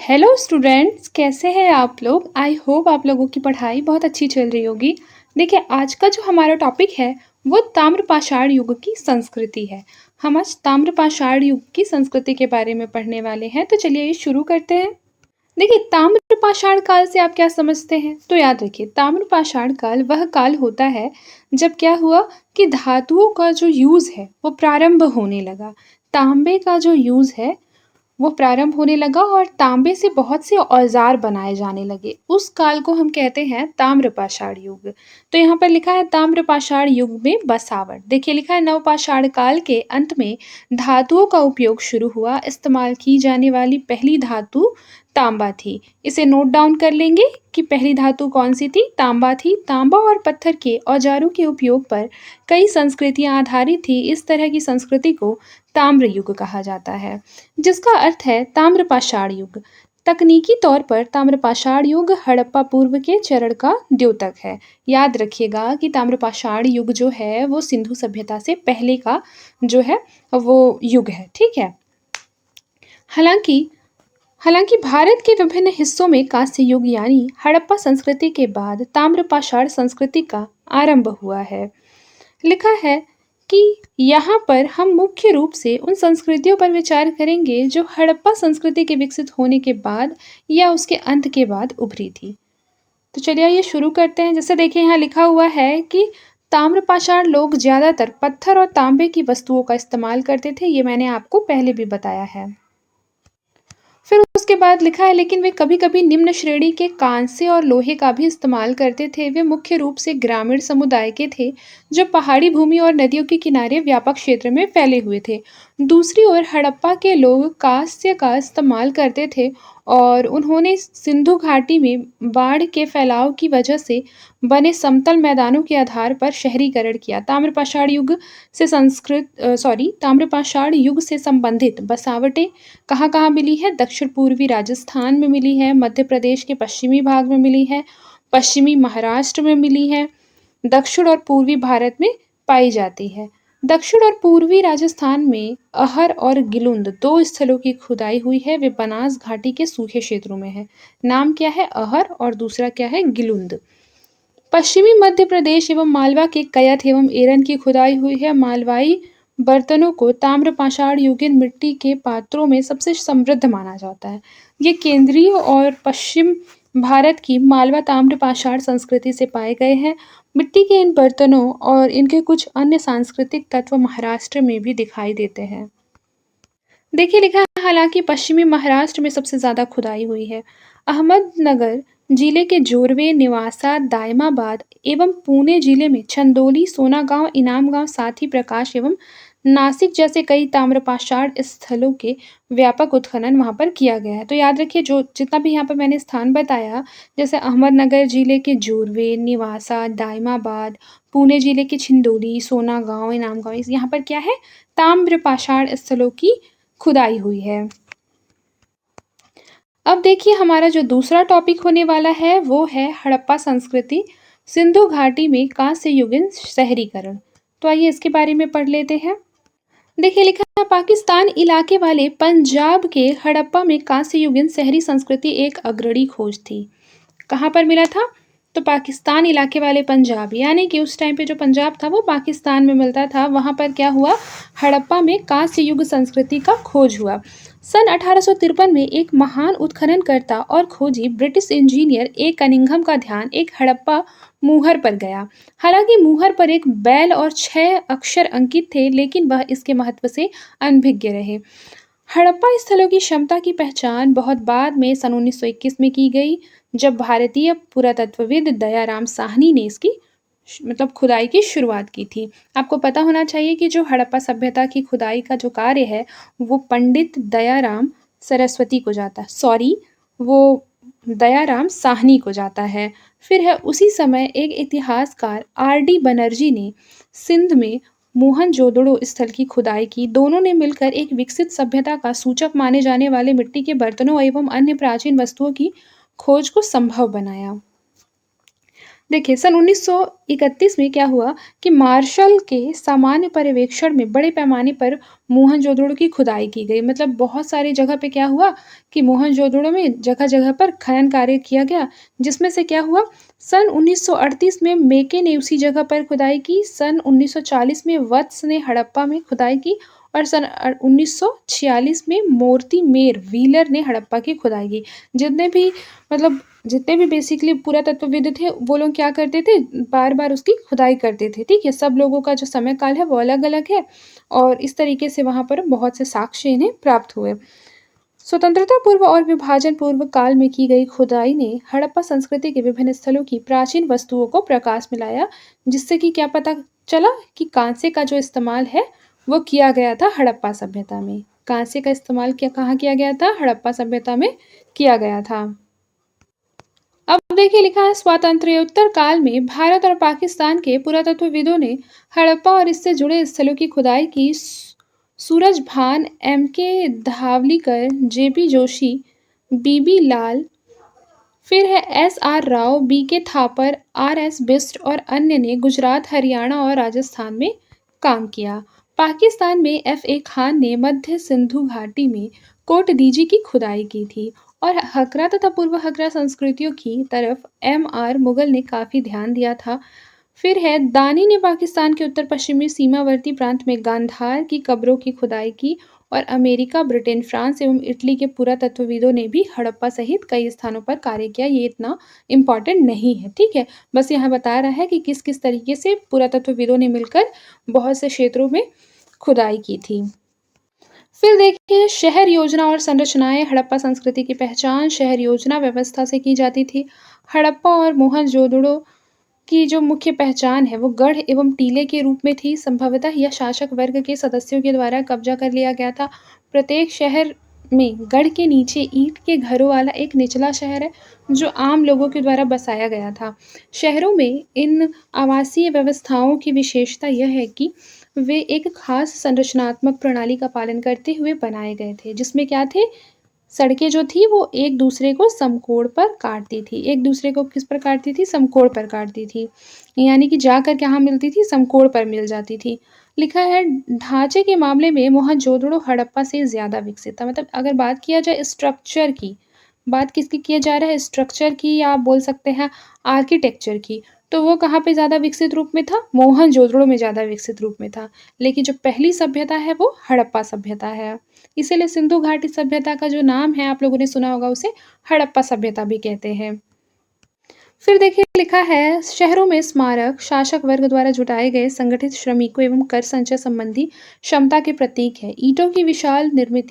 Hello students, कैसे हैं आप लोग? आई होप आप लोगों की पढ़ाई बहुत अच्छी चल रही होगी। देखिए, आज का जो हमारा टॉपिक है वो ताम्रपाषाण युग की संस्कृति है। हम आज ताम्रपाषाण युग की संस्कृति के बारे में पढ़ने वाले हैं, तो चलिए ये शुरू करते हैं। देखिए, ताम्रपाषाण काल से आप क्या समझते हैं? तो याद रखिए, ताम्रपाषाण काल वह काल होता है जब क्या हुआ कि धातुओं का जो यूज़ है वो प्रारंभ होने लगा। तांबे का जो यूज़ है वो प्रारंभ होने लगा और तांबे से बहुत से औजार बनाए जाने लगे। उस काल को हम कहते हैं ताम्रपाषाण युग। तो यहाँ पर लिखा है ताम्रपाषाण युग में बसावट। देखिए लिखा है नवपाषाण काल के अंत में धातुओं का उपयोग शुरू हुआ। इस्तेमाल की जाने वाली पहली धातु तांबा थी। इसे नोट डाउन कर लेंगे कि पहली धातु कौन सी थी? तांबा थी। तांबा और पत्थर के औजारों के उपयोग पर कई संस्कृतियां आधारित थी। इस तरह की संस्कृति को ताम्र युग कहा जाता है, जिसका अर्थ है ताम्रपाषाण युग। तकनीकी तौर पर ताम्रपाषाण युग हड़प्पा पूर्व के चरण का द्योतक है। याद रखिएगा कि ताम्रपाषाण युग जो है वो सिंधु सभ्यता से पहले का जो है वो युग है। ठीक है। हालांकि हालांकि भारत के विभिन्न हिस्सों में कांस्य युग यानी हड़प्पा संस्कृति के बाद ताम्रपाषाण संस्कृति का आरंभ हुआ है। लिखा है कि यहाँ पर हम मुख्य रूप से उन संस्कृतियों पर विचार करेंगे जो हड़प्पा संस्कृति के विकसित होने के बाद या उसके अंत के बाद उभरी थी। तो चलिए ये शुरू करते हैं। जैसे देखिए यहाँ लिखा हुआ है कि ताम्रपाषाण लोग ज़्यादातर पत्थर और तांबे की वस्तुओं का इस्तेमाल करते थे। ये मैंने आपको पहले भी बताया है। फिर उसके बाद लिखा है लेकिन वे कभी-कभी निम्न श्रेणी के कांसे और लोहे का भी इस्तेमाल करते थे। वे मुख्य रूप से ग्रामीण समुदाय के थे जो पहाड़ी भूमि और नदियों के किनारे व्यापक क्षेत्र में फैले हुए थे। दूसरी ओर हड़प्पा के लोग कांस्य का इस्तेमाल करते थे और उन्होंने सिंधु घाटी में बाढ़ के फैलाव की वजह से बने समतल मैदानों के आधार पर शहरीकरण किया। ताम्रपाषाण युग से संबंधित बसावटें कहाँ-कहाँ मिली है? दक्षिण पूर्वी राजस्थान में मिली है, मध्य प्रदेश के पश्चिमी भाग में मिली है, पश्चिमी महाराष्ट्र में मिली है, दक्षिण और पूर्वी भारत में पाई जाती है। दक्षिण और पूर्वी राजस्थान में अहर और गिलुंद 2 स्थलों की खुदाई हुई है। वे बनास घाटी के सूखे क्षेत्रों में है। नाम क्या है? अहर और दूसरा क्या है? गिलुंद। पश्चिमी मध्य प्रदेश एवं मालवा के कयथ एवं एरन की खुदाई हुई है। मालवाई बर्तनों को ताम्रपाषाण युगीन मिट्टी के पात्रों में सबसे समृद्ध माना जाता है। ये केंद्रीय और पश्चिम भारत की मालवा ताम्रपाषाण संस्कृति से पाए गए हैं। मिट्टी के इन बर्तनों और इनके कुछ अन्य सांस्कृतिक तत्व महाराष्ट्र में भी दिखाई देते हैं। देखिए लिखा है हालांकि पश्चिमी महाराष्ट्र में सबसे ज़्यादा खुदाई हुई है। अहमदनगर जिले के जोरवे, निवासा, दायमाबाद एवं पुणे जिले में चंदोली, सोनागांव, इनामगांव, साथ ही प्रकाश एवं नासिक जैसे कई ताम्रपाषाण स्थलों के व्यापक उत्खनन वहाँ पर किया गया है। तो याद रखिए जो जितना भी यहाँ पर मैंने स्थान बताया, जैसे अहमदनगर जिले के जोरवे, निवासा, दायमाबाद, पुणे जिले के छिंदोली, सोनागांव, इनामगांव, यहाँ पर क्या है? ताम्रपाषाण स्थलों की खुदाई हुई है। अब देखिए हमारा जो दूसरा टॉपिक होने वाला है वो है हड़प्पा संस्कृति, सिंधु घाटी में कांस्य युगीन शहरीकरण। तो आइए इसके बारे में पढ़ लेते हैं। देखिए लिखा है पाकिस्तान इलाके वाले पंजाब के हड़प्पा में कांस्य युगीन शहरी संस्कृति एक अग्रणी खोज थी। कहाँ पर मिला था? तो पाकिस्तान इलाके वाले पंजाब, यानी कि उस टाइम पे जो पंजाब था वो पाकिस्तान में मिलता था। वहाँ पर क्या हुआ? हड़प्पा में कांस्य युग संस्कृति का खोज हुआ। सन 1853 में एक महान उत्खननकर्ता और खोजी ब्रिटिश इंजीनियर ए कनिंघम का ध्यान एक हड़प्पा मुहर पर गया। हालांकि मुहर पर एक बैल और 6 अक्षर अंकित थे, लेकिन वह इसके महत्व से अनभिज्ञ रहे। हड़प्पा स्थलों की क्षमता की पहचान बहुत बाद में सन 1921 में की गई, जब भारतीय पुरातत्वविद दयाराम साहनी ने इसकी खुदाई की शुरुआत की थी। आपको पता होना चाहिए कि जो हड़प्पा सभ्यता की खुदाई का जो कार्य है वो पंडित दयाराम सरस्वती को जाता है, वो दयाराम साहनी को जाता है। फिर है उसी समय एक इतिहासकार आर.डी. बनर्जी ने सिंध में मोहनजोदड़ो स्थल की खुदाई की। दोनों ने मिलकर एक विकसित सभ्यता का सूचक माने जाने वाले मिट्टी के बर्तनों एवं अन्य प्राचीन वस्तुओं की खोज को संभव बनाया। देखिए, सन 1931 में क्या हुआ कि मार्शल के सामान्य पर्यवेक्षण में बड़े पैमाने पर मोहनजोदड़ो की खुदाई की गई। मतलब बहुत सारी जगह पे क्या हुआ कि मोहनजोदड़ो में जगह-जगह पर खनन कार्य किया गया, जिसमें से क्या हुआ, सन 1938 में मेके ने उसी जगह पर खुदाई की, सन 1940 में वत्स ने हड़प्पा में खुदाई की और सन 1946 में मोर्ती मेर व्हीलर ने हड़प्पा की खुदाई की। जितने भी मतलब जितने भी बेसिकली पुरातत्वविद थे, वो लोग क्या करते थे, बार-बार उसकी खुदाई करते थे, ठीक है? सब लोगों का जो समय काल है, वो अलग-अलग है और इस तरीके से वहाँ पर बहुत से साक्ष्य इन्हें प्राप्त हुए। स्वतंत्रता पूर्व और विभाजन पूर्व काल में की गई खुदाई ने हड़प्पा संस्कृति के विभिन्न स्थलों की प्राचीन वस्तुओं को प्रकाश में लाया, जिससे कि क्या पता चला कि कांसे का जो इस्तेमाल है, वो किया गया था हड़प्पा सभ्यता में। कांसे का इस्तेमाल क्या कहाँ किया गया था? हड़प्पा सभ्यता में किया गया था। अब देखिए लिखा है स्वातंत्र्योत्तर काल में भारत और पाकिस्तान के पुरातत्वविदों ने हड़प्पा और इससे जुड़े स्थलों की खुदाई की। सूरज भान, एम के धावलीकर, जेपी जोशी, बीबी लाल, फिर है एस आर राव, बी के थापर, आर एस बिष्ट और अन्य ने गुजरात, हरियाणा और राजस्थान में काम किया। पाकिस्तान में एफ ए खान ने मध्य सिंधु घाटी में कोट दीजी की खुदाई की थी और हकरा तथा पूर्व हकरा संस्कृतियों की तरफ एम आर मुगल ने काफ़ी ध्यान दिया था। फिर है दानी ने पाकिस्तान के उत्तर पश्चिमी सीमावर्ती प्रांत में गांधार की कब्रों की खुदाई की और अमेरिका, ब्रिटेन, फ्रांस एवं इटली के पुरातत्वविदों ने भी हड़प्पा सहित कई स्थानों पर कार्य किया। ये इतना इम्पोर्टेंट नहीं है, ठीक है? बस यहाँ बता रहा है कि किस-किस तरीके से पुरातत्वविदों ने मिलकर बहुत से क्षेत्रों में खुदाई की थी। फिर देखिए शहर योजना और संरचनाएँ हड़प्पा संस्कृति की पहचान शहर योजना व्यवस्था से की जाती थी। हड़प्पा और मोहनजोदड़ो की जो मुख्य पहचान है वो गढ़ एवं टीले के रूप में थी। संभवतः यह शासक वर्ग के सदस्यों के द्वारा कब्जा कर लिया गया था। प्रत्येक शहर में गढ़ के नीचे ईंट के घरों वाला एक निचला शहर है जो आम लोगों के द्वारा बसाया गया था। शहरों में इन आवासीय व्यवस्थाओं की विशेषता यह है कि वे एक खास संरचनात्मक प्रणाली का पालन करते हुए बनाए गए थे, जिसमें क्या थे, सड़कें जो थी वो एक दूसरे को समकोण पर काटती थी। एक दूसरे को किस पर काटती थी? समकोण पर काटती थी। यानी कि जाकर कहाँ मिलती थी? समकोण पर मिल जाती थी। लिखा है ढांचे के मामले में मोहनजोदड़ो हड़प्पा से ज़्यादा विकसित था। मतलब अगर बात किया जाए स्ट्रक्चर की, बात किसकी किया जा रहा है? स्ट्रक्चर की या आप बोल सकते हैं आर्किटेक्चर की। तो वो कहाँ पे ज़्यादा विकसित रूप में था? मोहनजोदड़ो में ज़्यादा विकसित रूप में था। लेकिन जो पहली सभ्यता है वो हड़प्पा सभ्यता है। इसीलिए सिंधु घाटी सभ्यता का जो नाम है आप लोगों ने सुना होगा उसे हड़प्पा सभ्यता भी कहते हैं। फिर देखिए लिखा है शहरों में स्मारक शासक वर्ग द्वारा जुटाए गए संगठित श्रमिकों एवं कर संचय संबंधी क्षमता के प्रतीक है। ईंटों की विशाल निर्मित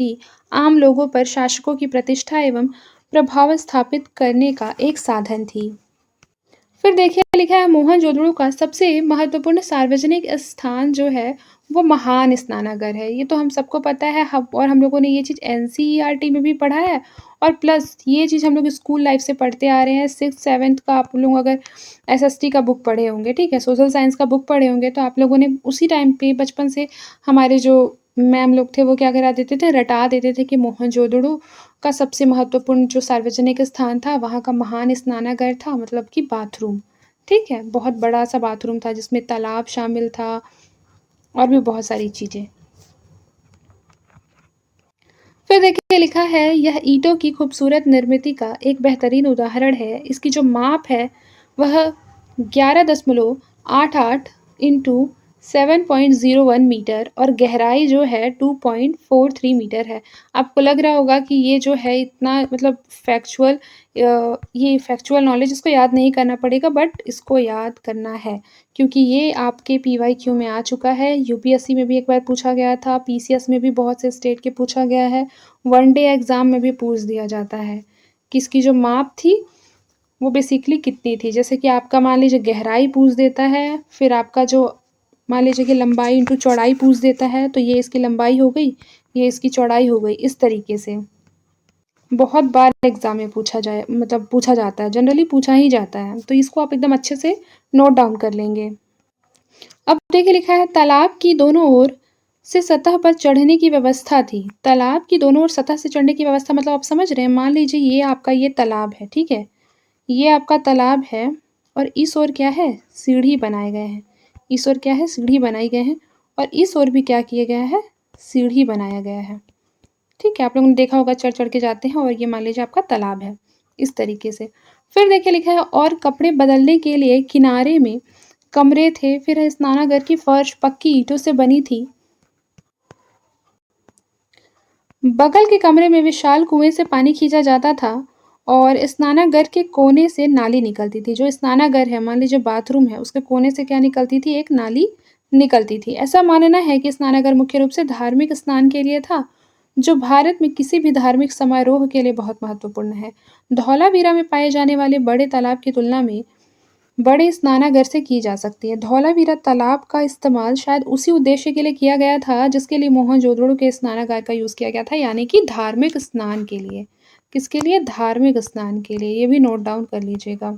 आम लोगों पर शासकों की प्रतिष्ठा एवं प्रभाव स्थापित करने का एक साधन थी। फिर देखिए लिखा है मोहनजोदड़ो का सबसे महत्वपूर्ण सार्वजनिक स्थान जो है वो महान स्नानागार है। ये तो हम सबको पता है हम लोगों ने ये चीज़ एनसीईआरटी में भी पढ़ा है और प्लस ये चीज़ हम लोग स्कूल लाइफ से पढ़ते आ रहे हैं। 6th-7th का आप लोग अगर एसएसटी का बुक पढ़े होंगे, ठीक है, सोशल साइंस का बुक पढ़े होंगे तो आप लोगों ने उसी टाइम पे बचपन से हमारे जो मैम लोग थे वो क्या करा देते थे, रटा देते थे कि मोहनजोदड़ो का सबसे महत्वपूर्ण जो सार्वजनिक स्थान था वहाँ का महान स्नानागार था, मतलब कि बाथरूम। ठीक है? बहुत बड़ा-सा बाथरूम था जिसमें तालाब शामिल था और भी बहुत सारी चीज़ें। फिर देखिए लिखा है यह ईंटों की खूबसूरत निर्मिती का एक बेहतरीन उदाहरण है। इसकी जो माप है वह 11.88 इंटू 7.01 मीटर और गहराई जो है 2.43 मीटर है। आपको लग रहा होगा कि ये जो है इतना मतलब ये फैक्चुअल नॉलेज इसको याद नहीं करना पड़ेगा बट इसको याद करना है क्योंकि ये आपके पीवाईक्यू में आ चुका है। यूपीएससी में भी एक बार पूछा गया था, पीसीएस में भी बहुत से स्टेट के पूछा गया है, वन डे एग्ज़ाम में भी पूछ दिया जाता है कि इसकी जो माप थी वो बेसिकली कितनी थी। जैसे कि आपका मान लीजिए गहराई पूछ देता है, फिर आपका जो मान लीजिए कि लंबाई इंटू चौड़ाई पूछ देता है, तो ये इसकी लंबाई हो गई, ये इसकी चौड़ाई हो गई, इस तरीके से। बहुत बार एग्ज़ाम में पूछा जाता है, जनरली पूछा ही जाता है, तो इसको आप एकदम अच्छे से नोट डाउन कर लेंगे। अब देखिए लिखा है तालाब की दोनों ओर से सतह पर चढ़ने की व्यवस्था थी। तालाब की दोनों ओर सतह से चढ़ने की व्यवस्था मतलब आप समझ रहे हैं? मान लीजिए ये आपका ये तालाब है, ठीक है? ये आपका तालाब है और इस ओर क्या है, सीढ़ी बनाए गए हैं। इस ओर क्या है, सीढ़ी बनाई गए हैं और इस ओर भी क्या किया गया है, सीढ़ी बनाया गया है। ठीक है, आप लोगों ने देखा होगा चढ़-चढ़ के जाते हैं और ये मान लीजिए आपका तालाब है, इस तरीके से। फिर देखिए लिखा है और कपड़े बदलने के लिए किनारे में कमरे थे, फिर स्नानागार की फर्श पक्की ईंटों से बनी थी। बगल के कमरे में विशाल कुएं से पानी खींचा जाता था और स्नानागार के कोने से नाली निकलती थी। जो स्नानागार है, मान लीजिए बाथरूम है, उसके कोने से क्या निकलती थी, एक नाली निकलती थी। ऐसा मानना है कि स्नानागार मुख्य रूप से धार्मिक स्नान के लिए था, जो भारत में किसी भी धार्मिक समारोह के लिए बहुत महत्वपूर्ण है। धौलावीरा में पाए जाने वाले बड़े तालाब की तुलना में बड़े स्नानागार से की जा सकती है। धौलावीरा तालाब का इस्तेमाल शायद उसी उद्देश्य के लिए किया गया था जिसके लिए मोहनजोदड़ो के स्नानागार का यूज़ किया गया था, यानी कि धार्मिक स्नान के लिए। किसके लिए? धार्मिक स्नान के लिए। ये भी नोट डाउन कर लीजिएगा।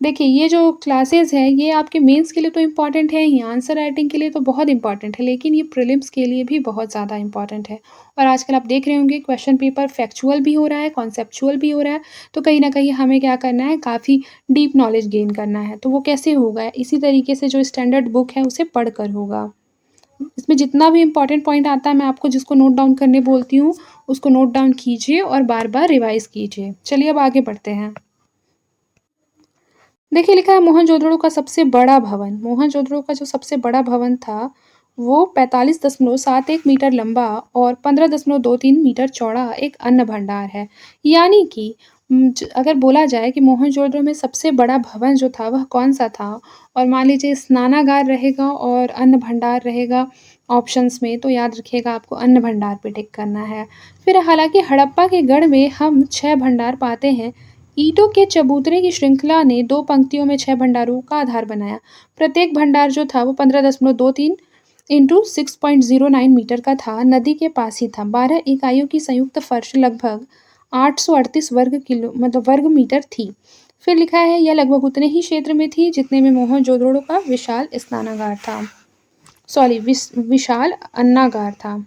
देखिए, ये जो क्लासेस हैं, ये आपके मेंस के लिए तो इम्पॉर्टेंट है ही, आंसर राइटिंग के लिए तो बहुत इम्पॉर्टेंट है, लेकिन ये प्रीलिम्स के लिए भी बहुत ज़्यादा इम्पॉर्टेंट है। और आजकल आप देख रहे होंगे क्वेश्चन पेपर फैक्चुअल भी हो रहा है, कॉन्सेप्चुअल भी हो रहा है, तो कहीं न कहीं हमें क्या करना है, काफ़ी डीप नॉलेज गेन करना है। तो वो कैसे होगा? इसी तरीके से जो स्टैंडर्ड बुक है, उसे पढ़कर होगा। इसमें जितना भी इम्पोर्टेंट पॉइंट आता है, मैं आपको जिसको नोट डाउन करने बोलती हूँ, उसको नोट डाउन कीजिए और बार-बार रिवाइज़ कीजिए। चलिए अब आगे बढ़ते हैं। देखिए लिखा है मोहनजोदड़ो का सबसे बड़ा भवन। मोहनजोदड़ो का जो सबसे बड़ा भवन था, वो 45.71 मीटर लंबा और 15.23 मीटर चौड़ा एक अन्न भंडार है। यानी कि अगर बोला जाए कि मोहनजोदड़ो में सबसे बड़ा भवन जो था वह कौन-सा था? और मान लीजिए स्नानागार रहेगा और अन्न भंडार रहेगा ऑप्शंस में, तो याद रखिएगा आपको अन्न भंडार पे टिक करना है। फिर हालाँकि हड़प्पा के गढ़ में हम 6 भंडार पाते हैं। ईंटों के चबूतरे की श्रृंखला ने 2 पंक्तियों में 6 भंडारों का आधार बनाया। प्रत्येक भंडार जो था वो 15.23 इंटू 6.09 मीटर का था, नदी के पास ही था। 12 इकाइयों की संयुक्त फर्श लगभग 838 वर्ग मीटर थी। फिर लिखा है यह लगभग उतने ही क्षेत्र में थी जितने में मोहनजोदड़ो का विशाल स्नानागार था। सॉरी विशाल अन्नागार था,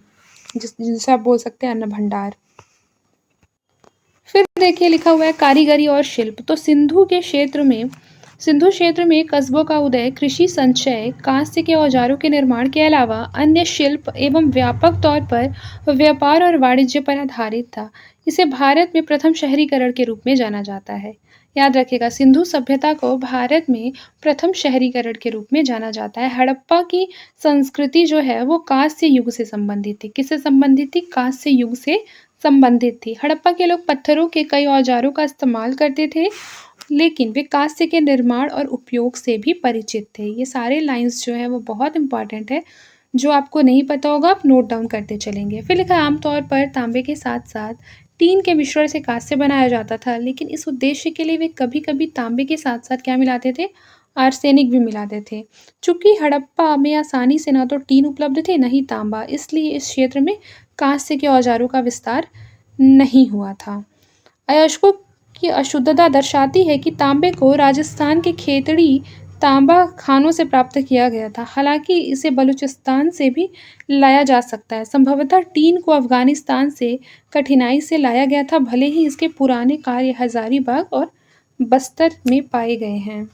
जिसे आप बोल सकते हैं अन्न भंडार। फिर देखिए लिखा हुआ है कारीगरी और शिल्प। तो सिंधु क्षेत्र में कस्बों का उदय, कृषि संचय, कांस्य के औजारों के निर्माण के अलावा अन्य शिल्प एवं व्यापक तौर पर व्यापार और वाणिज्य पर आधारित था। इसे भारत में प्रथम शहरीकरण के रूप में जाना जाता है। याद रखिएगा, सिंधु सभ्यता को भारत में प्रथम शहरीकरण के रूप में जाना जाता है। हड़प्पा की संस्कृति जो है वो कांस्य युग से संबंधित थी। किससे संबंधित थी? कांस्य युग से संबंधित थी। हड़प्पा के लोग पत्थरों के कई औजारों का इस्तेमाल करते थे, लेकिन वे कांस्य के निर्माण और उपयोग से भी परिचित थे। ये सारे लाइन्स जो है वो बहुत इंपॉर्टेंट है, जो आपको नहीं पता होगा आप नोट डाउन करते चलेंगे। फिर लिखा आमतौर पर तांबे के साथ-साथ टीन के मिश्रण से कांस्य बनाया जाता था, लेकिन इस उद्देश्य के लिए वे कभी-कभी तांबे के साथ-साथ क्या मिलाते थे? आर्सेनिक भी मिलाते थे। चूँकि हड़प्पा में आसानी से ना तो टीन उपलब्ध थे, ना ही तांबा, इसलिए इस क्षेत्र में कांस्य के औजारों का विस्तार नहीं हुआ था। अयस्कों की अशुद्धता दर्शाती है कि तांबे को राजस्थान के खेतड़ी तांबा खानों से प्राप्त किया गया था। हालांकि इसे बलूचिस्तान से भी लाया जा सकता है। संभवतः टीन को अफगानिस्तान से कठिनाई से लाया गया था, भले ही इसके पुराने कार्य हजारीबाग और बस्तर में पाए गए हैं।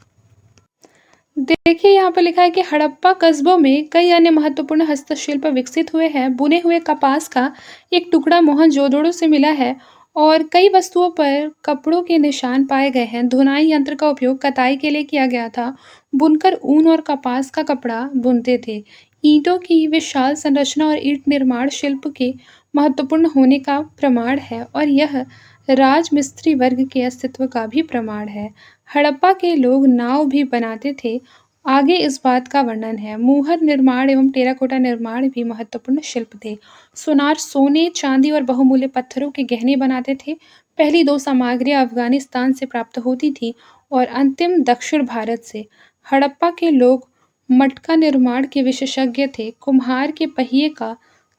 देखिए यहाँ पे लिखा है कि हड़प्पा कस्बों में कई अन्य महत्वपूर्ण हस्तशिल्प विकसित हुए हैं। बुने हुए कपास का एक टुकड़ा मोहनजोदड़ो से मिला है और कई वस्तुओं पर कपड़ों के निशान पाए गए हैं। धुनाई यंत्र का उपयोग कताई के लिए किया गया था। बुनकर ऊन और कपास का कपड़ा बुनते थे। ईंटों की विशाल संरचना और ईंट निर्माण शिल्प के महत्वपूर्ण होने का प्रमाण है और यह राजमिस्त्री वर्ग के अस्तित्व का भी प्रमाण है। हड़प्पा के लोग नाव भी बनाते थे। आगे इस बात का वर्णन है। मुहर निर्माण एवं टेराकोटा निर्माण भी महत्वपूर्ण शिल्प थे। सोनार सोने, चांदी और बहुमूल्य पत्थरों के गहने बनाते थे। पहली 2 सामग्रियां अफगानिस्तान से प्राप्त होती थी और अंतिम दक्षिण भारत से। हड़प्पा के लोग मटका निर्माण के विशेषज्ञ थे। कुम्हार के पहिए का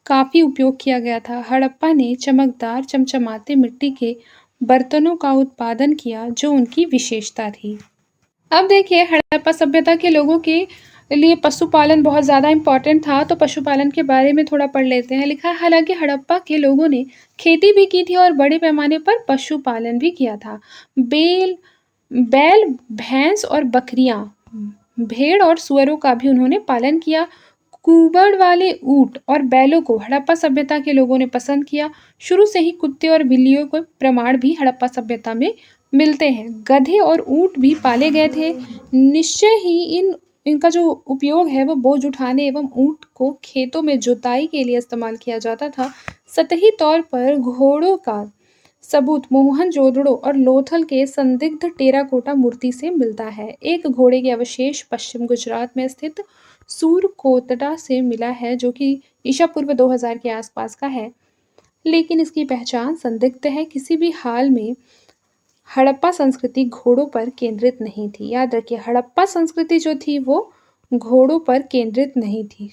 काफ़ी उपयोग किया गया था। हड़प्पा ने चमकदार, चमचमाते मिट्टी के बर्तनों का उत्पादन किया, जो उनकी विशेषता थी। अब देखिए हड़प्पा सभ्यता के लोगों के लिए पशुपालन बहुत ज़्यादा इम्पोर्टेंट था, तो पशुपालन के बारे में थोड़ा पढ़ लेते हैं। लिखा है हालांकि हड़प्पा के लोगों ने खेती भी की थी और बड़े पैमाने पर पशुपालन भी किया था। बैल, बैल, भैंस और बकरियां, भेड़ और सुअरों का भी उन्होंने पालन किया। कुबड़ वाले ऊंट और बैलों को हड़प्पा सभ्यता के लोगों ने पसंद किया। शुरू से ही कुत्ते और बिल्लियों के प्रमाण भी हड़प्पा सभ्यता में मिलते हैं। गधे और ऊंट भी पाले गए थे। निश्चय ही इनका जो उपयोग है वो बोझ उठाने एवं ऊंट को खेतों में जुताई के लिए इस्तेमाल किया जाता था। सतही तौर पर घोड़ों का सबूत मोहनजोदड़ो और लोथल के संदिग्ध टेराकोटा मूर्ति से मिलता है। एक घोड़े के अवशेष पश्चिम गुजरात में स्थित सूरकोतडा से मिला है, जो कि ईसा पूर्व 2000 के आसपास का है, लेकिन इसकी पहचान संदिग्ध है। किसी भी हाल में हड़प्पा संस्कृति घोड़ों पर केंद्रित नहीं थी। याद रखिए, हड़प्पा संस्कृति जो थी वो घोड़ों पर केंद्रित नहीं थी।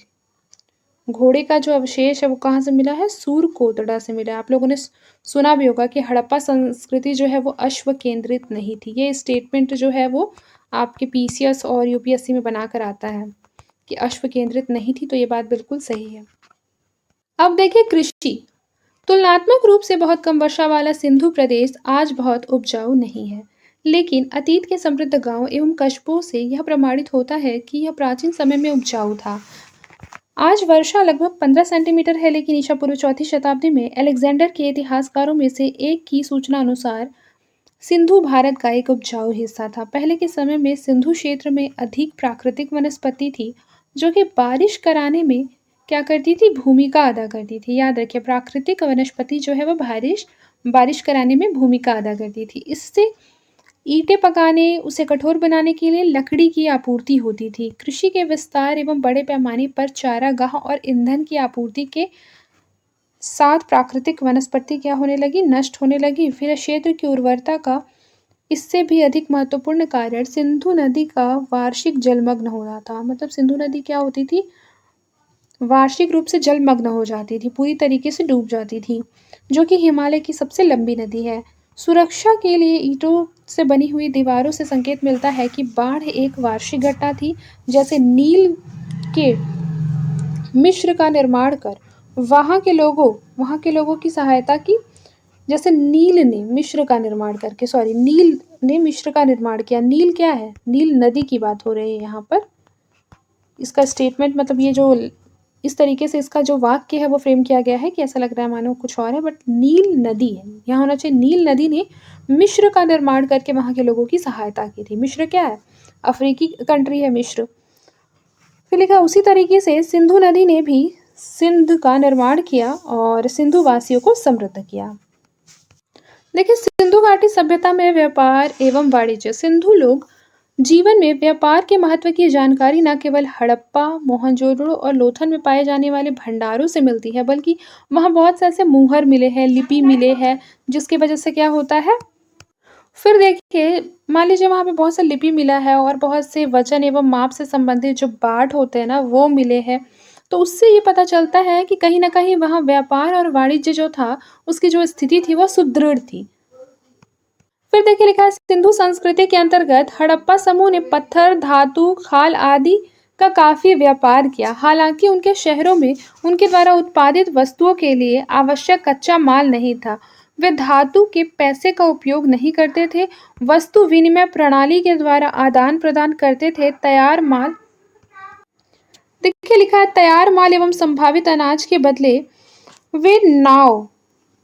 घोड़े का जो अवशेष है वो कहाँ से मिला है? सूरकोतडा से मिला है। आप लोगों ने सुना भी होगा कि हड़प्पा संस्कृति जो है वो अश्व केंद्रित नहीं थी। ये स्टेटमेंट जो है वो आपके पीसीएस और यूपीएससी में बनाकर आता है कि अश्व केंद्रित नहीं थी, तो ये बात बिल्कुल सही है। अब देखिए कृषि। तुलनात्मक रूप से बहुत कम वर्षा वाला सिंधु प्रदेश आज बहुत उपजाऊ नहीं है, लेकिन अतीत के समृद्ध गांव एवं कस्बों से यह प्रमाणित होता है कि यह प्राचीन समय में उपजाऊ था। आज वर्षा लगभग 15 सेंटीमीटर है, लेकिन ईसा पूर्व चौथी शताब्दी में अलेक्जेंडर के इतिहासकारों में से एक की सूचना अनुसार सिंधु भारत का एक उपजाऊ हिस्सा था। पहले के समय में सिंधु क्षेत्र में अधिक प्राकृतिक वनस्पति थी, जो कि बारिश कराने में क्या करती थी? भूमिका अदा करती थी। याद रखिए, प्राकृतिक वनस्पति जो है वो बारिश कराने में भूमिका अदा करती थी। इससे ईंटें पकाने, उसे कठोर बनाने के लिए लकड़ी की आपूर्ति होती थी। कृषि के विस्तार एवं बड़े पैमाने पर चारागाह और ईंधन की आपूर्ति के साथ प्राकृतिक वनस्पति क्या होने लगी? नष्ट होने लगी। फिर क्षेत्र की उर्वरता का इससे भी अधिक महत्वपूर्ण कारण सिंधु नदी का वार्षिक जलमग्न होना था। मतलब सिंधु नदी क्या होती थी? वार्षिक रूप से जलमग्न हो जाती थी, पूरी तरीके से डूब जाती थी, जो कि हिमालय की सबसे लंबी नदी है। सुरक्षा के लिए ईंटों से बनी हुई दीवारों से संकेत मिलता है कि बाढ़ एक वार्षिक घटना थी। जैसे नील के मिश्र का निर्माण कर वहाँ के लोगों की सहायता की। जैसे नील ने मिश्र का निर्माण किया। नील क्या है? नील नदी की बात हो रही है यहाँ पर। इसका स्टेटमेंट मतलब ये जो इस तरीके से इसका जो वाक्य है वो फ्रेम किया गया है कि ऐसा लग रहा है मानो कुछ और है, बट नील नदी है, यहाँ होना चाहिए नील नदी ने मिस्र का निर्माण करके वहाँ के लोगों की सहायता की थी। मिस्र क्या है? अफ्रीकी कंट्री है मिस्र। फिर लिखा उसी तरीके से सिंधु नदी ने भी सिंध का निर्माण किया और सिंधु वासियों को समृद्ध किया। देखिए, सिंधु घाटी सभ्यता में व्यापार एवं वाणिज्य। सिंधु लोग जीवन में व्यापार के महत्व की जानकारी न केवल हड़प्पा, मोहनजोदड़ो और लोथल में पाए जाने वाले भंडारों से मिलती है, बल्कि वहाँ बहुत से ऐसे मुहर मिले हैं, लिपि मिले हैं, जिसकी वजह से क्या होता है? फिर देखिए, मान लीजिए वहाँ पे बहुत सा लिपि मिला है और बहुत से वजन एवं माप से संबंधित जो बाट होते हैं ना वो मिले हैं, तो उससे ये पता चलता है कि कहीं ना कहीं वहाँ व्यापार और वाणिज्य जो था उसकी जो स्थिति थी वो सुदृढ़ थी। फिर देखिए लिखा है सिंधु संस्कृति के अंतर्गत हड़प्पा समूह ने पत्थर, धातु, खाल आदि का काफी व्यापार किया। हालांकि उनके शहरों में उनके द्वारा उत्पादित वस्तुओं के लिए आवश्यक कच्चा माल नहीं था। वे धातु के पैसे का उपयोग नहीं करते थे, वस्तु विनिमय प्रणाली के द्वारा आदान प्रदान करते थे। तैयार माल देखिए लिखा है तैयार माल एवं संभावित अनाज के बदले वे नाव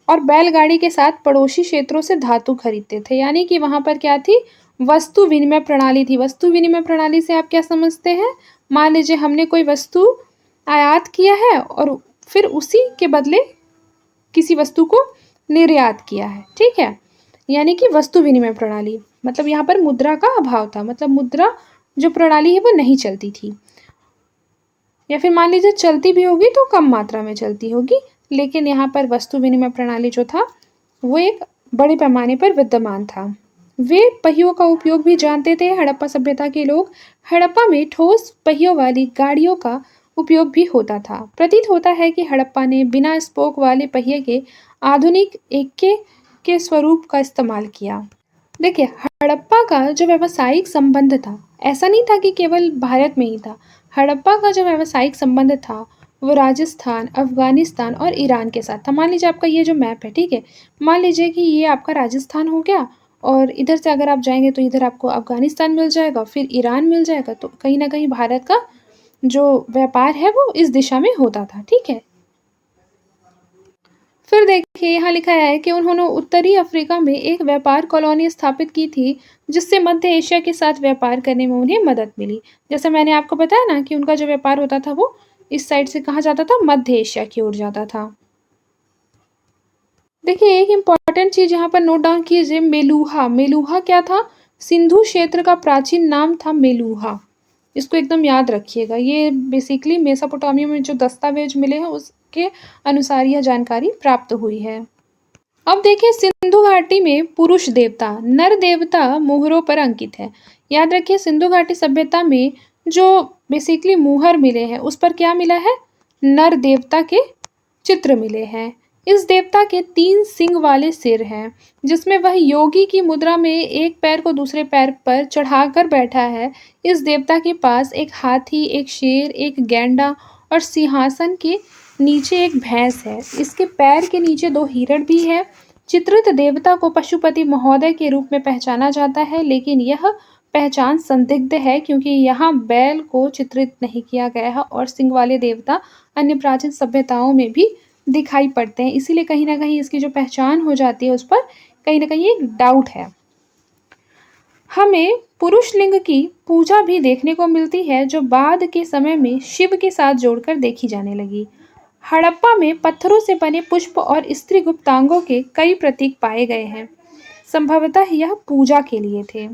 और बैलगाड़ी के साथ पड़ोसी क्षेत्रों से धातु खरीदते थे। यानी कि वहां पर क्या थी? वस्तु विनिमय प्रणाली थी। वस्तु विनिमय प्रणाली से आप क्या समझते हैं? मान लीजिए हमने कोई वस्तु आयात किया है और फिर उसी के बदले किसी वस्तु को निर्यात किया है, ठीक है, यानी कि वस्तु विनिमय प्रणाली। मतलब यहाँ पर मुद्रा का अभाव था, मतलब मुद्रा जो प्रणाली है वो नहीं चलती थी, या फिर मान लीजिए चलती भी होगी तो कम मात्रा में चलती होगी, लेकिन यहाँ पर वस्तु विनिमय प्रणाली जो था वो एक बड़े पैमाने पर विद्यमान था। वे पहियों का उपयोग भी जानते थे। हड़प्पा सभ्यता के लोग हड़प्पा में ठोस पहियों वाली गाड़ियों का उपयोग भी होता था। प्रतीत होता है कि हड़प्पा ने बिना स्पोक वाले पहिए के आधुनिक एक्के के स्वरूप का इस्तेमाल किया। देखिए, हड़प्पा का जो व्यावसायिक संबंध था ऐसा नहीं था कि केवल भारत में ही था। हड़प्पा का जो व्यावसायिक संबंध था वो राजस्थान, अफगानिस्तान और ईरान के साथ था। मान लीजिए आपका ये जो मैप है, ठीक है, मान लीजिए कि ये आपका राजस्थान हो गया और इधर से अगर आप जाएँगे तो इधर आपको अफ़गानिस्तान मिल जाएगा, फिर ईरान मिल जाएगा, तो कहीं न कहीं भारत का जो व्यापार है वो इस दिशा में होता था, ठीक है? फिर देखिए यहाँ लिखा है कि उन्होंने उत्तरी अफ्रीका में एक व्यापार कॉलोनी स्थापित की थी, जिससे मध्य एशिया के साथ व्यापार करने में उन्हें मदद मिली। जैसे मैंने आपको बताया ना कि उनका जो व्यापार होता था वो इस साइड से कहाँ जाता था? मध्य एशिया की ओर जाता था। देखिए एक इम्पॉर्टेंट चीज़ यहाँ पर नोट डाउन कीजिए, मेलुहा। मेलुहा क्या था? सिंधु क्षेत्र का प्राचीन नाम था मेलुहा। इसको एकदम याद रखिएगा। ये बेसिकली मेसोपोटामिया में जो दस्तावेज मिले हैं उसके अनुसार यह जानकारी प्राप्त हुई है। अब देखिए सिंधु घाटी में पुरुष देवता, नर देवता मोहरों पर अंकित है। याद रखिए सिंधु घाटी सभ्यता में जो बेसिकली मुहर मिले हैं उस पर क्या मिला है? नर देवता के चित्र मिले हैं। इस देवता के 3 सिंग वाले सिर हैं, जिसमें वह योगी की मुद्रा में एक पैर को दूसरे पैर पर चढ़ाकर बैठा है। इस देवता के पास एक हाथी, एक शेर, एक गैंडा और सिंहासन के नीचे एक भैंस है। इसके पैर के नीचे 2 हिरण भी है। चित्रित देवता को पशुपति महोदय के रूप में पहचाना जाता है, लेकिन यह पहचान संदिग्ध है क्योंकि यहाँ बैल को चित्रित नहीं किया गया है और सिंग वाले देवता अन्य प्राचीन सभ्यताओं में भी दिखाई पड़ते हैं। इसीलिए कहीं न कहीं इसकी जो पहचान हो जाती है उस पर कहीं न कहीं एक डाउट है। हमें पुरुष लिंग की पूजा भी देखने को मिलती है, जो बाद के समय में शिव के साथ जोड़कर देखी जाने लगी। हड़प्पा में पत्थरों से बने पुष्प और स्त्री गुप्तांगों के कई प्रतीक पाए गए हैं। संभवतः यह पूजा के लिए थे।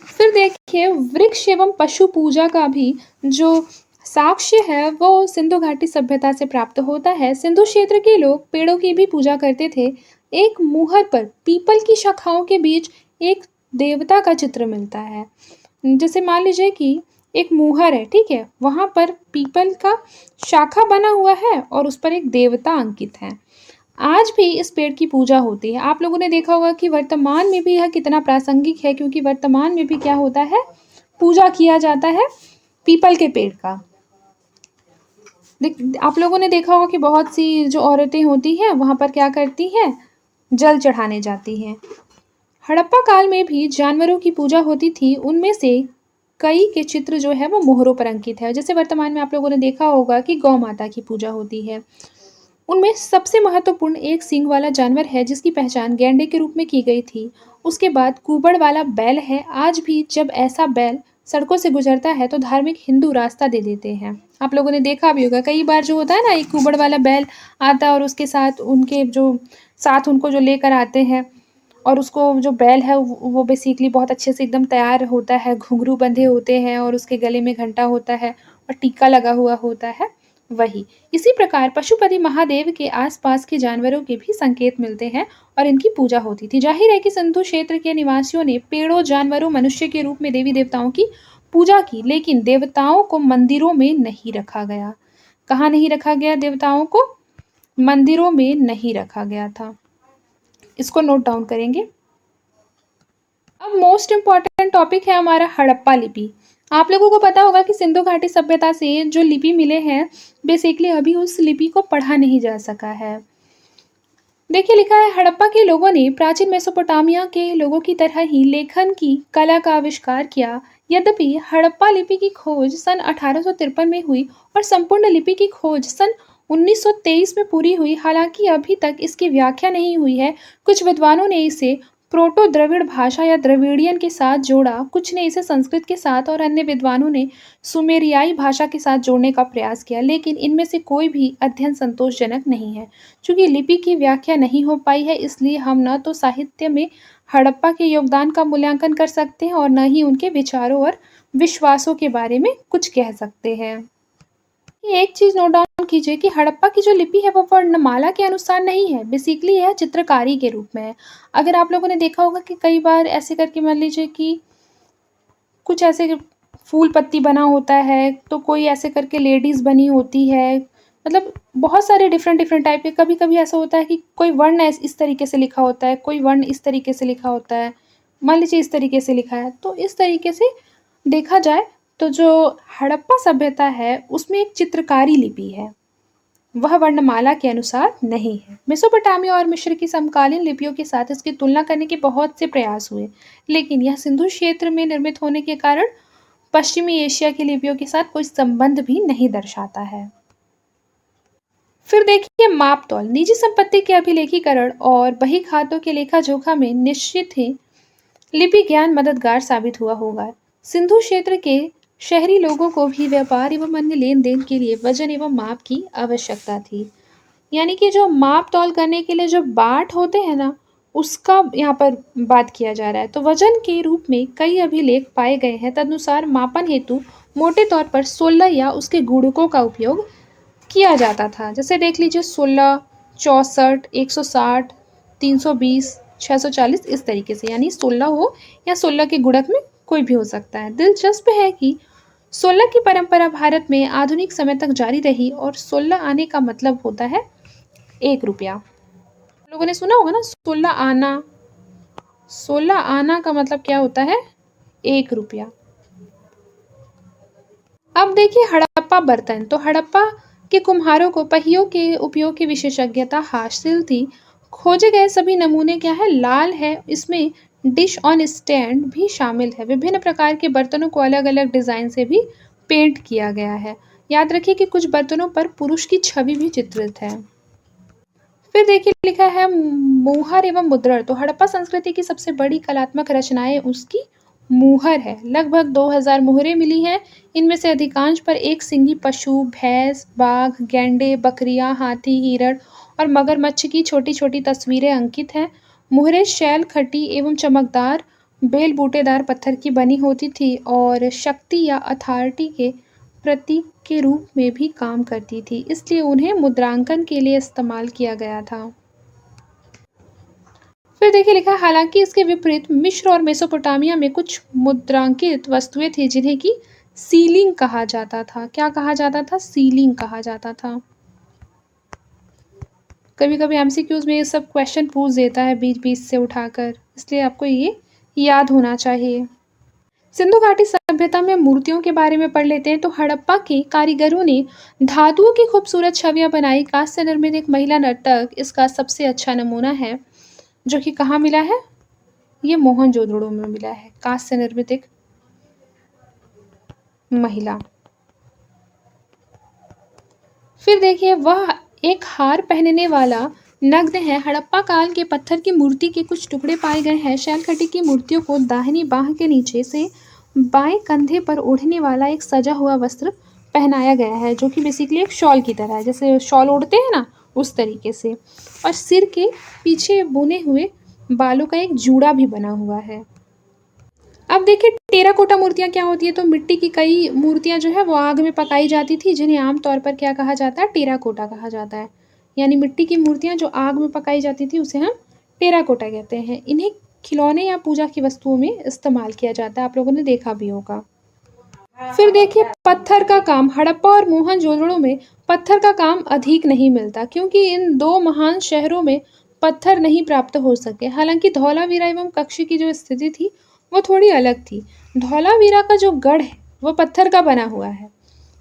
फिर देखिए वृक्ष एवं पशु पूजा का भी जो साक्ष्य है वो सिंधु घाटी सभ्यता से प्राप्त होता है। सिंधु क्षेत्र के लोग पेड़ों की भी पूजा करते थे। एक मुहर पर पीपल की शाखाओं के बीच एक देवता का चित्र मिलता है। जैसे मान लीजिए कि एक मुहर है, ठीक है? वहाँ पर पीपल का शाखा बना हुआ है और उस पर एक देवता अंकित है। आज भी इस पेड़ की पूजा होती है। आप लोगों ने देखा होगा कि वर्तमान में भी यह कितना प्रासंगिक है, क्योंकि वर्तमान में भी क्या होता है? पूजा किया जाता है पीपल के पेड़ का। आप लोगों ने देखा होगा कि बहुत सी जो औरतें होती हैं वहाँ पर क्या करती हैं? जल चढ़ाने जाती हैं। हड़प्पा काल में भी जानवरों की पूजा होती थी। उनमें से कई के चित्र जो है वो मोहरों पर अंकित है। जैसे वर्तमान में आप लोगों ने देखा होगा कि गौ माता की पूजा होती है। उनमें सबसे महत्वपूर्ण एक सींग वाला जानवर है जिसकी पहचान गैंडे के रूप में की गई थी। उसके बाद कुबड़ वाला बैल है। आज भी जब ऐसा बैल सड़कों से गुजरता है तो धार्मिक हिंदू रास्ता दे देते हैं। आप लोगों ने देखा भी होगा कई बार जो होता है ना, एक कुबड़ वाला बैल आता है और उसके साथ उनके जो साथ उनको जो लेकर आते हैं और उसको जो बैल है वो बेसिकली बहुत अच्छे से एकदम तैयार होता है, घुंघरू बंधे होते हैं और उसके गले में घंटा होता है और टीका लगा हुआ होता है, वही। इसी प्रकार पशुपति महादेव के आसपास के जानवरों के भी संकेत मिलते हैं और इनकी पूजा होती थी। जाहिर है कि सिंधु क्षेत्र के निवासियों ने पेड़ों, जानवरों, मनुष्य के रूप में देवी देवताओं की पूजा की, लेकिन देवताओं को मंदिरों में नहीं रखा गया। कहाँ नहीं रखा गया? देवताओं को मंदिरों में नहीं रखा गया था। इसको नोट डाउन करेंगे। अब मोस्ट इम्पॉर्टेंट टॉपिक है हमारा हड़प्पा लिपि। आप लोगों को पता होगा कि सिंधु घाटी सभ्यता से जो लिपि मिले हैं बेसिकली अभी उस लिपि को पढ़ा नहीं जा सका है। देखिए लिखा है हड़प्पा के लोगों ने प्राचीन मेसोपोटामिया के लोगों की तरह ही लेखन की कला का आविष्कार किया। यद्यपि हड़प्पा लिपि की खोज सन 1853 में हुई और संपूर्ण लिपि की खोज सन 1923 में पूरी हुई। हालांकि अभी तक इसकी व्याख्या नहीं हुई है। कुछ विद्वानों ने इसे प्रोटो द्रविड़ भाषा या द्रविडियन के साथ जोड़ा, कुछ ने इसे संस्कृत के साथ और अन्य विद्वानों ने सुमेरियाई भाषा के साथ जोड़ने का प्रयास किया, लेकिन इनमें से कोई भी अध्ययन संतोषजनक नहीं है। चूंकि लिपि की व्याख्या नहीं हो पाई है, इसलिए हम न तो साहित्य में हड़प्पा के योगदान का मूल्यांकन कर सकते हैं और न ही उनके विचारों और विश्वासों के बारे में कुछ कह सकते हैं। एक चीज नोट डाउन कीजिए कि हड़प्पा की जो लिपि है वो वर्णमाला के अनुसार नहीं है, बेसिकली यह चित्रकारी के रूप में है। अगर आप लोगों ने देखा होगा कि कई बार ऐसे करके मान लीजिए कि कुछ ऐसे फूल पत्ती बना होता है, तो कोई ऐसे करके लेडीज बनी होती है, मतलब बहुत सारे डिफरेंट डिफरेंट टाइप के। कभी कभी ऐसा होता है कि कोई वर्ण इस तरीके से लिखा होता है, कोई वर्ण इस तरीके से लिखा होता है, मान लीजिए इस तरीके से लिखा है। तो इस तरीके से देखा जाए तो जो हड़प्पा सभ्यता है उसमें एक चित्रकारी लिपि है। वह वर्णमाला के अनुसार नहीं है। मेसोपोटामिया और मिस्र की समकालीन लिपियों के साथ इसकी तुलना करने के बहुत से प्रयास हुए, लेकिन यह सिंधु क्षेत्र में निर्मित होने के कारण पश्चिमी एशिया की लिपियों के साथ कोई संबंध भी नहीं दर्शाता है। फिर देखिए माप-तौल। निजी संपत्ति के अभिलेखीकरण और बही खातों के लेखा-जोखा में निश्चित ही लिपि ज्ञान मददगार साबित हुआ होगा। सिंधु क्षेत्र के शहरी लोगों को भी व्यापार एवं अन्य लेन-देन के लिए वजन एवं माप की आवश्यकता थी। यानी कि जो माप-तौल करने के लिए जो बाट होते हैं ना, उसका यहाँ पर बात किया जा रहा है। तो वजन के रूप में कई अभिलेख पाए गए हैं। तदनुसार मापन हेतु मोटे तौर पर 16 या उसके गुणकों का उपयोग किया जाता था। जैसे देख लीजिए 16, 64, 160, 320, 640 इस तरीके से, यानी 16 हो या 16 के गुणक में कोई भी हो सकता है। दिलचस्प है कि 16 की परंपरा भारत में आधुनिक समय तक जारी रही और 16 आने का मतलब होता है 1 रुपया। लोगों ने सुना होगा ना 16 आना। 16 आना का मतलब क्या होता है? 1 रुपया। अब देखिए हड़प्पा बर्तन। तो हड़प्पा के कुम्हारों को पहियों के उपयोग की विशेषज्ञता हासिल थी। खोजे गए सभी नमूने क्या है? लाल है। इसमें डिश ऑन स्टैंड भी शामिल है। विभिन्न प्रकार के बर्तनों को अलग अलग डिजाइन से भी पेंट किया गया है। याद रखिए कि कुछ बर्तनों पर पुरुष की छवि भी चित्रित है। फिर देखिए लिखा है मुहर एवं मुद्रण। तो हड़प्पा संस्कृति की सबसे बड़ी कलात्मक रचनाएं उसकी मुहर है। लगभग 2000 मुहरें मिली हैं। इनमें से अधिकांश पर एक सिंगी पशु, भैंस, बाघ, गैंडे, बकरियां, हाथी, हिरण और मगरमच्छ की छोटी छोटी तस्वीरें अंकित हैं। मुहरें शैल खटी एवं चमकदार बेल बूटेदार पत्थर की बनी होती थी और शक्ति या अथॉरिटी के प्रतीक के रूप में भी काम करती थी, इसलिए उन्हें मुद्रांकन के लिए इस्तेमाल किया गया था। फिर देखिए लिखा है हालांकि इसके विपरीत मिस्र और मेसोपोटामिया में कुछ मुद्रांकित वस्तुएं थी जिन्हें कि सीलिंग कहा जाता था। क्या कहा जाता था? सीलिंग कहा जाता था। कभी कभी एमसीक्यूज में ये सब क्वेश्चन पूछ देता है बीच बीच से उठाकर, इसलिए आपको ये याद होना चाहिए। सिंधु घाटी सभ्यता में मूर्तियों के बारे में पढ़ लेते हैं। तो हड़प्पा के कारीगरों ने धातुओं की खूबसूरत छवियां बनाई। कांस्य से निर्मित एक महिला नर्तक इसका सबसे अच्छा नमूना है, जो कि कहाँ मिला है? ये मोहनजोदड़ो में मिला है। कांस्य से निर्मित एक महिला। फिर देखिए वह एक हार पहनने वाला नग्न है। हड़प्पा काल के पत्थर की मूर्ति के कुछ टुकड़े पाए गए हैं। शैलखटी की मूर्तियों को दाहिनी बाह के नीचे से बाएं कंधे पर ओढ़ने वाला एक सजा हुआ वस्त्र पहनाया गया है, जो कि बेसिकली एक शॉल की तरह है, जैसे शॉल ओढ़ते हैं ना उस तरीके से। और सिर के पीछे बुने हुए बालों का एक जूड़ा भी बना हुआ है। अब देखिए टेराकोटा मूर्तियां क्या होती है। तो मिट्टी की कई मूर्तियां जो है वो आग में पकाई जाती थी, जिन्हें आमतौर पर क्या कहा जाता है? टेराकोटा कहा जाता है। यानी मिट्टी की मूर्तियां जो आग में पकाई जाती थी उसे हम टेराकोटा कहते हैं। इन्हें खिलौने या पूजा की वस्तुओं में इस्तेमाल किया जाता है, आप लोगों ने देखा भी होगा। फिर देखिए पत्थर का काम। हड़प्पा और मोहनजोदड़ो में पत्थर का काम अधिक नहीं मिलता, क्योंकि इन दो महान शहरों में पत्थर नहीं प्राप्त हो सके। हालांकि धौलावीरा एवं कक्षी की जो स्थिति थी वो थोड़ी अलग थी। धौलावीरा का जो गढ़ है वो पत्थर का बना हुआ है।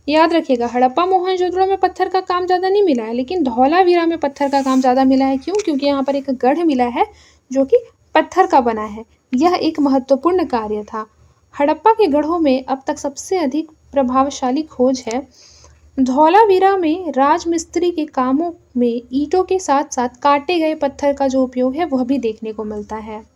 याद रखिएगा हड़प्पा मोहनजोदड़ो में पत्थर का काम ज़्यादा नहीं मिला है, लेकिन धौलावीरा में पत्थर का काम ज़्यादा मिला है। क्यों? क्योंकि यहाँ पर एक गढ़ मिला है जो कि पत्थर का बना है। यह एक महत्वपूर्ण कार्य था। हड़प्पा के गढ़ों में अब तक सबसे अधिक प्रभावशाली खोज है। धौलावीरा में राजमिस्त्री के कामों में ईंटों के साथ साथ काटे गए पत्थर का जो उपयोग है वह भी देखने को मिलता है।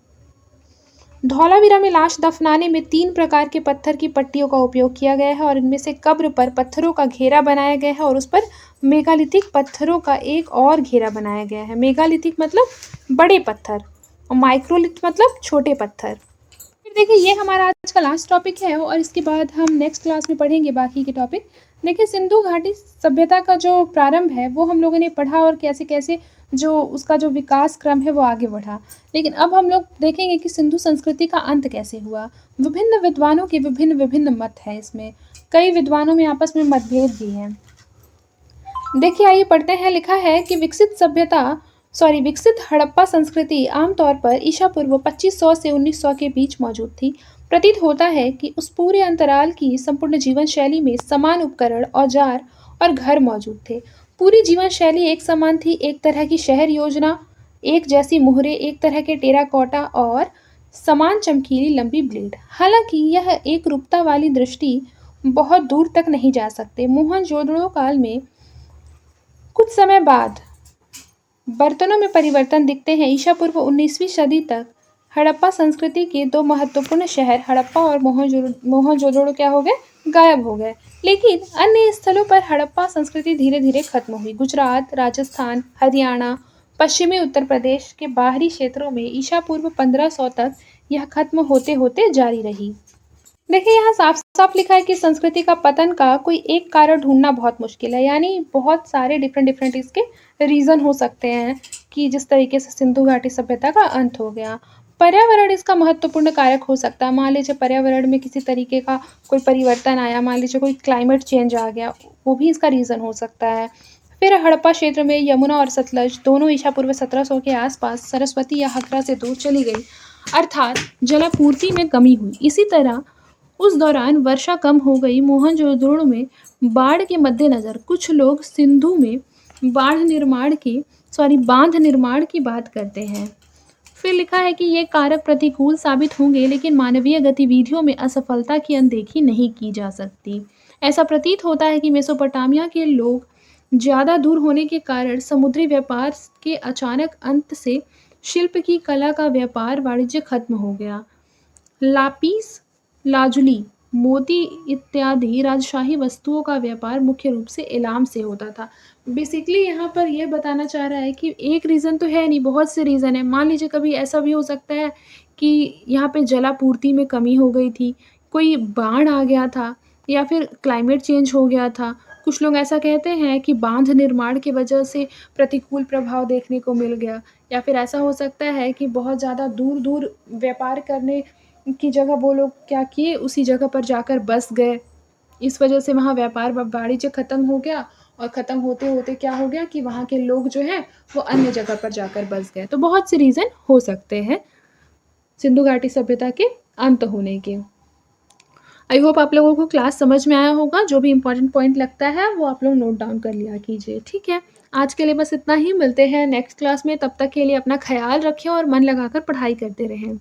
धौलावीरा में लाश दफनाने में 3 प्रकार के पत्थर की पट्टियों का उपयोग किया गया है और इनमें से कब्र पर पत्थरों का घेरा बनाया गया है और उस पर मेगालिथिक पत्थरों का एक और घेरा बनाया गया है। मेगालिथिक मतलब बड़े पत्थर और माइक्रोलिथ मतलब छोटे पत्थर। फिर देखिए ये हमारा आज का लास्ट टॉपिक है और इसके बाद हम नेक्स्ट क्लास में पढ़ेंगे बाकी के टॉपिक। देखिए सिंधु घाटी सभ्यता का जो प्रारंभ है वो हम लोगों ने पढ़ा और कैसे कैसे जो उसका जो विकास क्रम है वो आगे बढ़ा। लेकिन अब हम लोग देखेंगे कि सिंधु संस्कृति का अंत कैसे हुआ। विभिन्न विद्वानों के विभिन्न विभिन्न मत हैं इसमें, कई विद्वानों में आपस में मतभेद भी हैं। देखिए आइए पढ़ते हैं। लिखा है कि विकसित हड़प्पा संस्कृति आमतौर पर ईसा पूर्व 2500 से 1900 के बीच मौजूद थी। प्रतीत होता है कि उस पूरे अंतराल की संपूर्ण जीवन शैली में समान उपकरण, औजार और घर मौजूद थे। पूरी जीवन शैली एक समान थी, एक तरह की शहर योजना, एक जैसी मुहरें, एक तरह के टेराकोटा और समान चमकीली लंबी ब्लेड। हालांकि यह एक रूपता वाली दृष्टि बहुत दूर तक नहीं जा सकते। मोहनजोदड़ो काल में कुछ समय बाद बर्तनों में परिवर्तन दिखते हैं। ईसा पूर्व 19वीं सदी तक हड़प्पा संस्कृति के दो महत्वपूर्ण शहर हड़प्पा और मोहनजोदड़ो क्या हो गए, गायब हो गए। लेकिन अन्य स्थलों पर हड़प्पा संस्कृति धीरे धीरे खत्म हुई। गुजरात, राजस्थान, हरियाणा, पश्चिमी उत्तर प्रदेश के बाहरी क्षेत्रों में ईसा पूर्व 1500 तक यह खत्म होते होते जारी रही। देखिए यहाँ साफ साफ लिखा है कि संस्कृति का पतन का कोई एक कारण ढूंढना बहुत मुश्किल है, यानी बहुत सारे डिफरेंट डिफरेंट इसके रीजन हो सकते हैं कि जिस तरीके से सिंधु घाटी सभ्यता का अंत हो गया। पर्यावरण इसका महत्वपूर्ण कारक हो सकता है। मान लीजिए पर्यावरण में किसी तरीके का कोई परिवर्तन आया, मान लीजिए कोई क्लाइमेट चेंज आ गया, वो भी इसका रीजन हो सकता है। फिर हड़प्पा क्षेत्र में यमुना और सतलज दोनों ईसा पूर्व 1700 के आसपास सरस्वती या हकरा से दूर चली गई, अर्थात जलापूर्ति में कमी हुई। इसी तरह उस दौरान वर्षा कम हो गई। मोहनजोदड़ो में बाढ़ के मद्देनजर कुछ लोग सिंधु में बांध निर्माण की बात करते हैं। फिर लिखा है कि ये कारक प्रतिकूल साबित होंगे, लेकिन मानवीय गतिविधियों में असफलता की अनदेखी नहीं की जा सकती। ऐसा प्रतीत होता है कि मेसोपोटामिया के लोग ज़्यादा दूर होने के कारण समुद्री व्यापार के अचानक अंत से शिल्प की कला का व्यापार वाणिज्य खत्म हो गया। लापीस लाजुली, मोती इत्यादि राजशाही वस्तुओं का व्यापार मुख्य रूप से इलाम से होता था। बेसिकली यहाँ पर यह बताना चाह रहा है कि एक रीज़न तो है नहीं, बहुत से रीज़न है। मान लीजिए कभी ऐसा भी हो सकता है कि यहाँ पे जलापूर्ति में कमी हो गई थी, कोई बाढ़ आ गया था, या फिर क्लाइमेट चेंज हो गया था। कुछ लोग ऐसा कहते हैं कि बांध निर्माण की वजह से प्रतिकूल प्रभाव देखने को मिल गया, या फिर ऐसा हो सकता है कि बहुत ज़्यादा दूर दूर व्यापार करने की जगह वो लोग क्या किए, उसी जगह पर जाकर बस गए। इस वजह से वहाँ व्यापार वाणिज्य खत्म हो गया, और ख़त्म होते होते क्या हो गया कि वहाँ के लोग जो हैं वो अन्य जगह पर जाकर बस गए। तो बहुत से रीज़न हो सकते हैं सिंधु घाटी सभ्यता के अंत होने के। आई होप आप लोगों को क्लास समझ में आया होगा। जो भी इंपॉर्टेंट पॉइंट लगता है वो आप लोग नोट डाउन कर लिया कीजिए, ठीक है। आज के लिए बस इतना ही, मिलते हैं नेक्स्ट क्लास में। तब तक के लिए अपना ख्याल रखें और मन लगाकर पढ़ाई करते रहें।